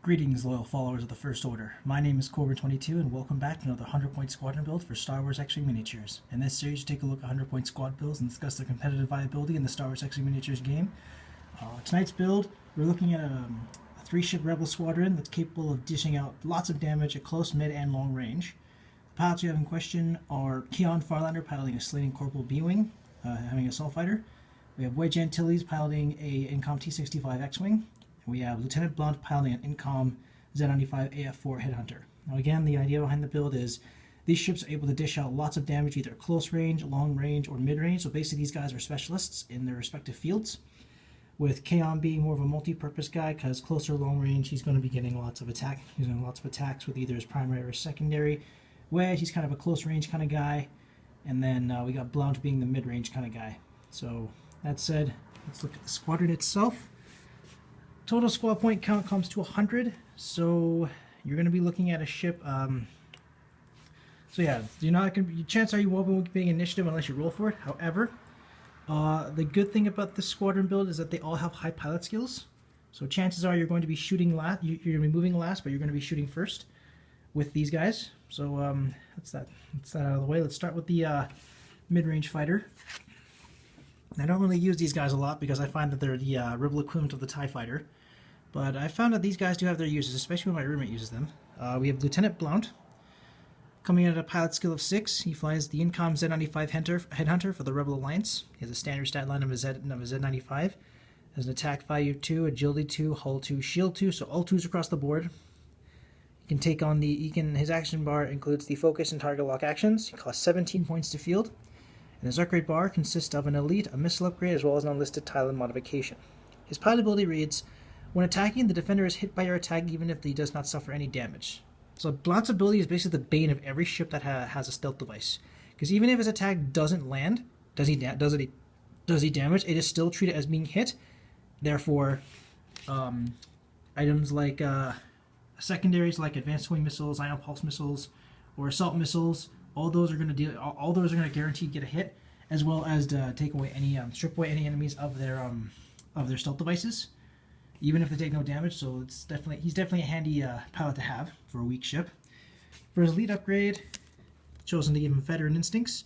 Greetings, loyal followers of the First Order. My name is Corbin22, and welcome back to another 100-point squadron build for Star Wars X-Wing Miniatures. In this series, we take a look at 100-point squad builds and discuss their competitive viability in the Star Wars X-Wing Miniatures game. Tonight's build, we're looking at a 3-ship Rebel squadron that's capable of dishing out lots of damage at close, mid, and long range. The pilots we have in question are Keon Farlander piloting a Slating Corporal B-Wing, having a Assault Fighter. We have Wedge Antilles piloting a Incom T-65 X-Wing. We have Lieutenant Blount piloting an Incom Z95 AF4 Headhunter. Now again, the idea behind the build is these ships are able to dish out lots of damage either close range, long range, or mid range. So basically these guys are specialists in their respective fields. With Keyan being more of a multi-purpose guy, because closer long range he's going to be getting lots of attack. He's going to lots of attacks with either his primary or secondary. Wedge, he's kind of a close range kind of guy. And then we got Blount being the mid range kind of guy. So that said, let's look at the squadron itself. Total squad point count comes to 100, so you're going to be looking at a ship. So yeah, you're not going to be. Chances are you won't be getting initiative unless you roll for it. However, the good thing about this squadron build is that they all have high pilot skills. So chances are you're going to be shooting last. You're going to be moving last, but you're going to be shooting first with these guys. So that's that. That's that out of the way. Let's start with the mid-range fighter. I don't really use these guys a lot because I find that they're the Rebel equivalent of the TIE Fighter. But I found that these guys do have their uses, especially when my roommate uses them. We have Lieutenant Blount, coming in at a pilot skill of 6. He flies the Incom Z95 Headhunter for the Rebel Alliance. He has a standard stat line of a Z95. Has an attack value 2, agility 2, hull 2, shield 2, so all 2s across the board. He can take on his action bar includes the focus and target lock actions. He costs 17 points to field. And his upgrade bar consists of an elite, a missile upgrade, as well as an unlisted tile and modification. His pilot ability reads, when attacking, the defender is hit by your attack even if he does not suffer any damage. So Blount's ability is basically the bane of every ship that has a stealth device. Because even if his attack doesn't land, does he damage, it is still treated as being hit. Therefore, items like secondaries like advanced swing missiles, ion pulse missiles, or assault missiles, all those are going to guaranteed get a hit, as well as to take away strip away any enemies of their stealth devices, even if they take no damage. So he's definitely a handy pilot to have for a weak ship. For his elite upgrade, chosen to give him Veteran Instincts,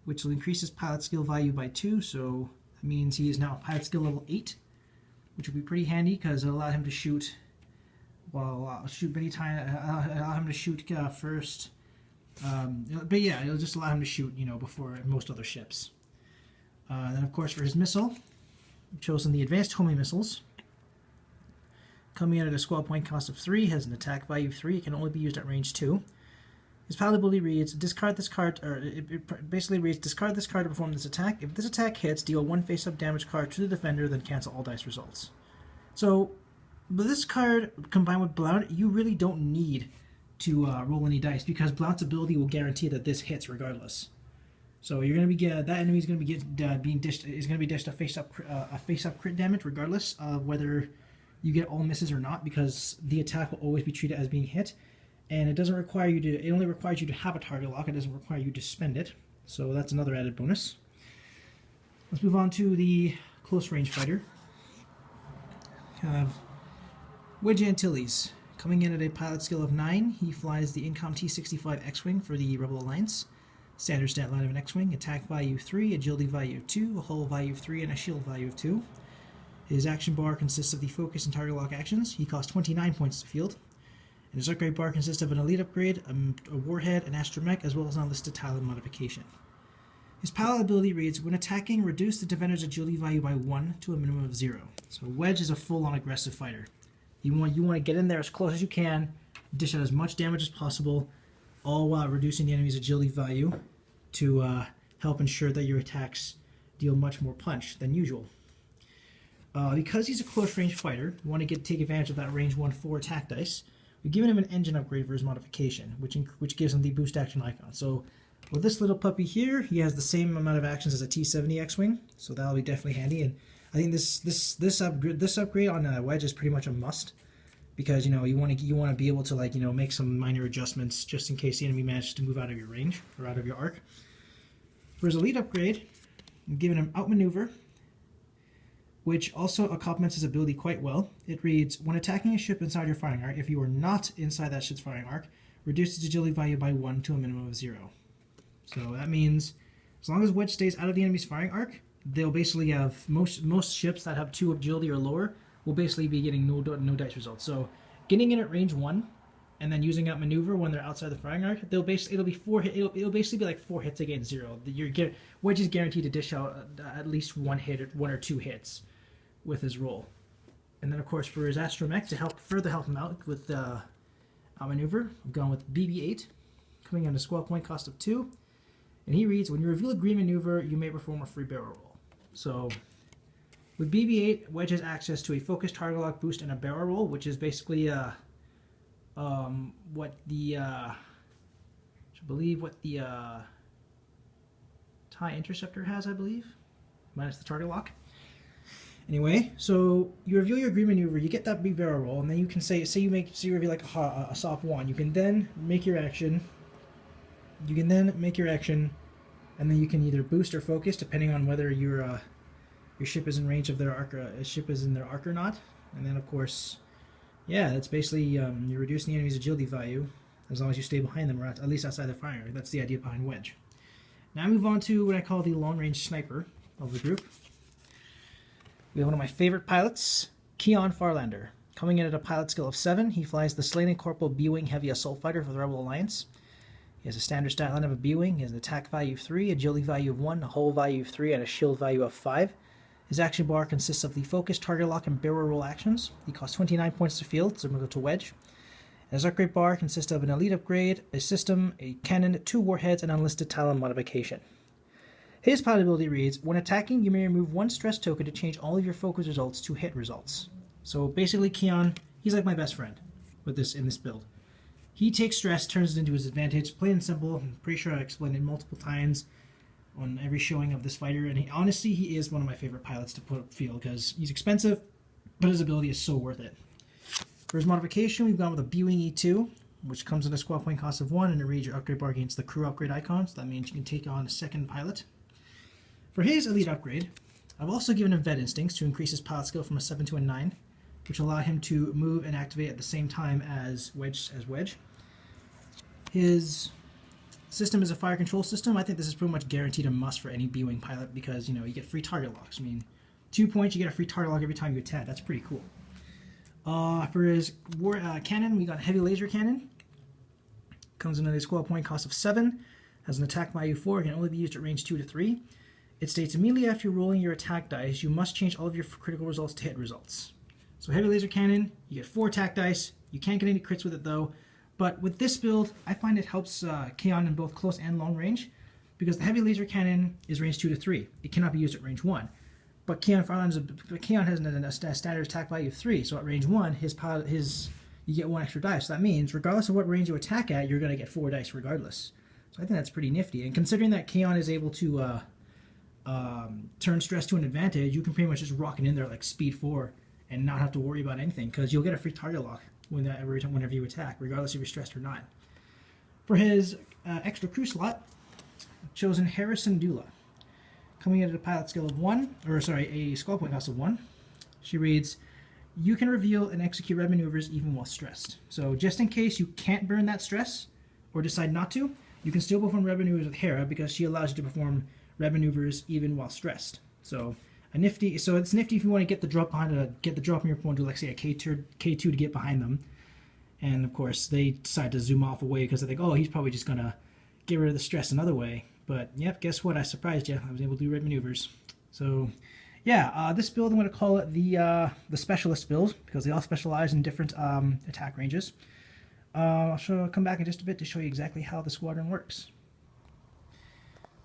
which will increase his pilot skill value by 2. So that means he is now pilot skill level 8, which will be pretty handy because it'll allow him to shoot. Allow him to shoot first. But yeah, it'll just allow him to shoot, before most other ships. Then, of course, for his missile, I've chosen the Advanced Homing Missiles. Coming in at a squad point cost of 3, has an attack value of 3. It can only be used at range 2. His pilot ability reads, discard this card, or it basically reads, discard this card to perform this attack. If this attack hits, deal 1 face-up damage card to the defender, then cancel all dice results. So, with this card combined with Blount, you really don't need to roll any dice because Blount's ability will guarantee that this hits regardless. So you're going to be that enemy is going to be dished a face-up crit damage regardless of whether you get all misses or not, because the attack will always be treated as being hit, and it only requires you to have a target lock. It doesn't require you to spend it. So that's another added bonus. Let's move on to the close range fighter. Have Wedge Antilles. Coming in at a pilot skill of 9, he flies the Incom T-65 X-Wing for the Rebel Alliance. Standard stat line of an X-Wing, attack value 3, agility value 2, a hull value of 3, and a shield value of 2. His action bar consists of the focus and target lock actions. He costs 29 points to field. And his upgrade bar consists of an elite upgrade, a warhead, an astromech, as well as an unlisted tile and modification. His pilot ability reads, when attacking, reduce the defender's agility value by 1 to a minimum of 0. So Wedge is a full-on aggressive fighter. You want to get in there as close as you can, dish out as much damage as possible, all while reducing the enemy's agility value to help ensure that your attacks deal much more punch than usual. Because he's a close-range fighter, you want to take advantage of that range 1/4 attack dice. We've given him an engine upgrade for his modification, which gives him the boost action icon. So with this little puppy here, he has the same amount of actions as a T-70 X-Wing, so that'll be definitely handy. And I think this upgrade on Wedge is pretty much a must, because you want to be able to make some minor adjustments just in case the enemy manages to move out of your range or out of your arc. For his elite upgrade, I'm giving him Outmaneuver, which also complements his ability quite well. It reads, when attacking a ship inside your firing arc, if you are not inside that ship's firing arc, reduce its agility value by 1 to a minimum of 0. So that means as long as Wedge stays out of the enemy's firing arc, they'll basically have, most ships that have 2 agility or lower will basically be getting no dice results. So getting in at range 1 and then using Outmaneuver when they're outside the firing arc, it'll be 4 hit, it'll basically be like 4 hits against 0. Wedge is guaranteed to dish out at least 1 or 2 hits with his roll. And then of course for his astromech to further help him out with Outmaneuver, I'm going with BB-8, coming in a squad point cost of 2. And he reads, when you reveal a green maneuver, you may perform a free barrel roll. So with BB-8, Wedge has access to a focused target lock boost and a barrel roll, which is basically what the TIE Interceptor has, I believe, minus the target lock. Anyway, so you reveal your green maneuver, you get that big barrel roll, and then you can say you reveal like a soft 1. You can then make your action. And then you can either boost or focus depending on whether your ship is in range of their arc, or not. And then of course, yeah, that's basically you're reducing the enemy's agility value as long as you stay behind them or at least outside the firing arc. That's the idea behind Wedge. Now I move on to what I call the long-range sniper of the group. We have one of my favorite pilots, Keon Farlander. Coming in at a pilot skill of 7, he flies the Slaying Corporal B-Wing Heavy Assault Fighter for the Rebel Alliance. He has a standard stat line of a B-Wing. He has an attack value of 3, agility value of 1, a hull value of 3, and a shield value of 5. His action bar consists of the focus, target lock, and barrel roll actions. He costs 29 points to field, similar to Wedge. And his upgrade bar consists of an elite upgrade, a system, a cannon, 2 warheads, and unlisted talent modification. His pilot ability reads, when attacking, you may remove 1 stress token to change all of your focus results to hit results. So basically, Keon, he's like my best friend in this build. He takes stress, turns it into his advantage. Plain and simple. I'm pretty sure I explained it multiple times on every showing of this fighter. And honestly, he is one of my favorite pilots to put up field because he's expensive, but his ability is so worth it. For his modification, we've gone with a B-Wing E2, which comes at a squad point cost of 1, and it reads your upgrade bar against the crew upgrade icon. So that means you can take on a second pilot. For his elite upgrade, I've also given him Vet Instincts to increase his pilot skill from a 7 to a 9, which allow him to move and activate at the same time as Wedge. His system is a fire control system. I think this is pretty much guaranteed a must for any B-Wing pilot because, you know, you get free target locks. I mean, 2 points, you get a free target lock every time you attack. That's pretty cool. For his cannon, we got Heavy Laser Cannon. Comes in at a squad point cost of 7. Has an attack value 4. Can only be used at range 2 to 3. It states immediately after you're rolling your attack dice, you must change all of your critical results to hit results. So Heavy Laser Cannon, you get 4 attack dice. You can't get any crits with it though. But with this build, I find it helps Keon in both close and long range because the Heavy Laser Cannon is range 2 to 3. It cannot be used at range 1. But Keon has a standard attack value of 3, so at range 1, you get 1 extra dice. So that means, regardless of what range you attack at, you're going to get 4 dice regardless. So I think that's pretty nifty. And considering that Keon is able to turn stress to an advantage, you can pretty much just rock it in there like speed 4 and not have to worry about anything because you'll get a free target lock whenever you attack, regardless if you're stressed or not. For his extra crew slot, I've chosen Hera Syndulla. Coming in at a pilot skill of 1, a squad point cost of 1. She reads, you can reveal and execute red maneuvers even while stressed. So just in case you can't burn that stress or decide not to, you can still perform red maneuvers with Hera because she allows you to perform red maneuvers even while stressed. So it's nifty if you want to get the drop on your opponent to, like, say, a K2 to get behind them. And of course they decide to zoom off away because they think, oh, he's probably just gonna get rid of the stress another way. But yep, guess what? I surprised you. I was able to do red maneuvers. So yeah, this build I'm going to call it the specialist build because they all specialize in different attack ranges. I'll come back in just a bit to show you exactly how the squadron works.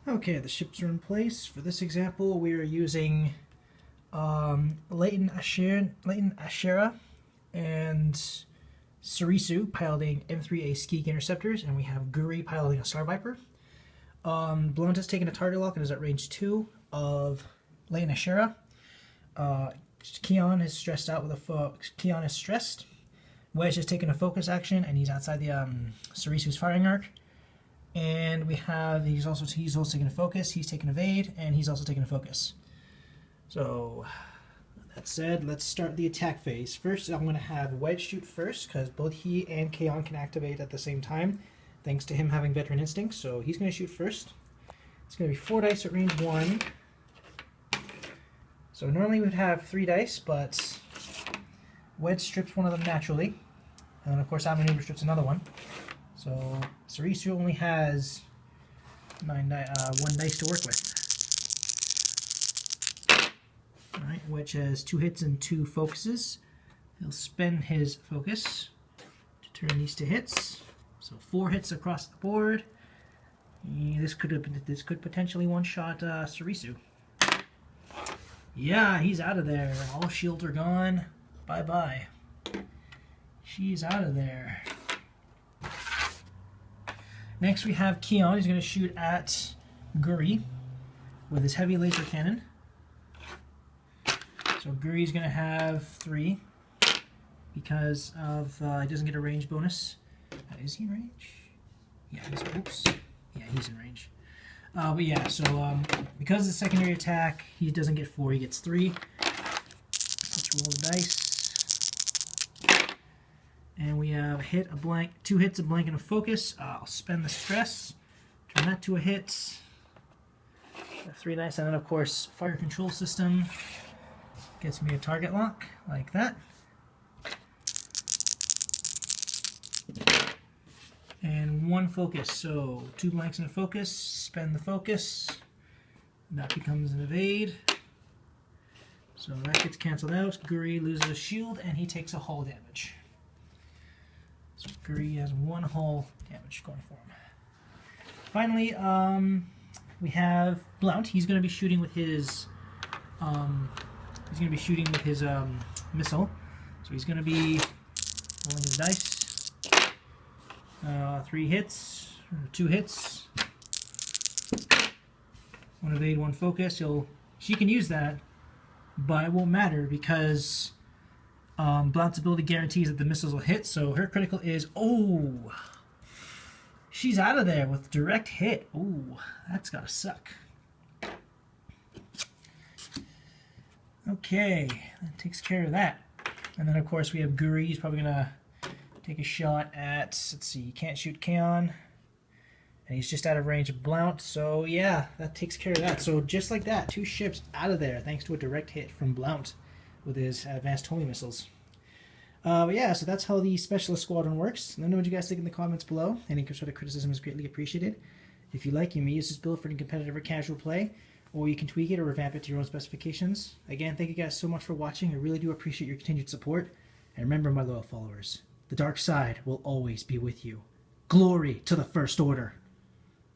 Okay, the ships are in place. For this example, we are using Leighton Ashera and Sarisu piloting M3A Skeek interceptors, and we have Guri piloting a Star Viper. Blount has taken a target lock and is at range 2 of Leighton Ashera. Keon is stressed out with Keon is stressed. Wedge has taken a focus action and he's outside the Sarisu's firing arc. And we have he's also taking a focus. He's taken evade and he's also taken a focus. So That said, let's start the attack phase. First, I'm going to have Wedge shoot first, because both he and Keon can activate at the same time, thanks to him having Veteran Instinct. So he's going to shoot first. It's going to be 4 dice at range 1. So normally we'd have 3 dice, but Wedge strips one of them naturally. And then, of course, Outmaneuver strips another one. So Sarisu only has 1 dice to work with. Alright, Wedge has 2 hits and 2 focuses. He'll spend his focus to turn these to hits. So 4 hits across the board. This could potentially one-shot Sarisu. Yeah, he's out of there. All shields are gone. Bye-bye. She's out of there. Next we have Keon. He's going to shoot at Guri with his heavy laser cannon. So Guri's going to have 3 because of he doesn't get a range bonus. Is he in range? Yeah, oops. Yeah, he's in range. But yeah, so because of the secondary attack, he doesn't get 4, he gets 3. Let's roll the dice. And we have a hit, a blank, 2 hits, a blank, and a focus. I'll spend the stress, turn that to a hit. 3 dice, and then of course, fire control system gets me a target lock, like that. And 1 focus, so 2 blanks and a focus, spend the focus, that becomes an evade. So that gets cancelled out, Guri loses a shield, and he takes a hull damage. So Guri has 1 hull damage going for him. Finally, we have Blount. He's going to be shooting with his missile. So he's going to be rolling his dice. 3 hits, or 2 hits. 1 evade, 1 focus. She can use that, but it won't matter because Blount's ability guarantees that the missiles will hit. So her critical is, oh, she's out of there with direct hit. Oh, that's gotta suck. Okay, that takes care of that. And then of course we have Guri. He's probably gonna take a shot at, let's see, he can't shoot Keon, and he's just out of range of Blount, so yeah, that takes care of that. So just like that, 2 ships out of there thanks to a direct hit from Blount with his advanced homing missiles. But yeah, so that's how the Specialist Squadron works. Let me know what you guys think in the comments below. Any sort of criticism is greatly appreciated. If you like, you may use this build for any competitive or casual play, or you can tweak it or revamp it to your own specifications. Again, thank you guys so much for watching. I really do appreciate your continued support. And remember, my loyal followers, the dark side will always be with you. Glory to the First Order.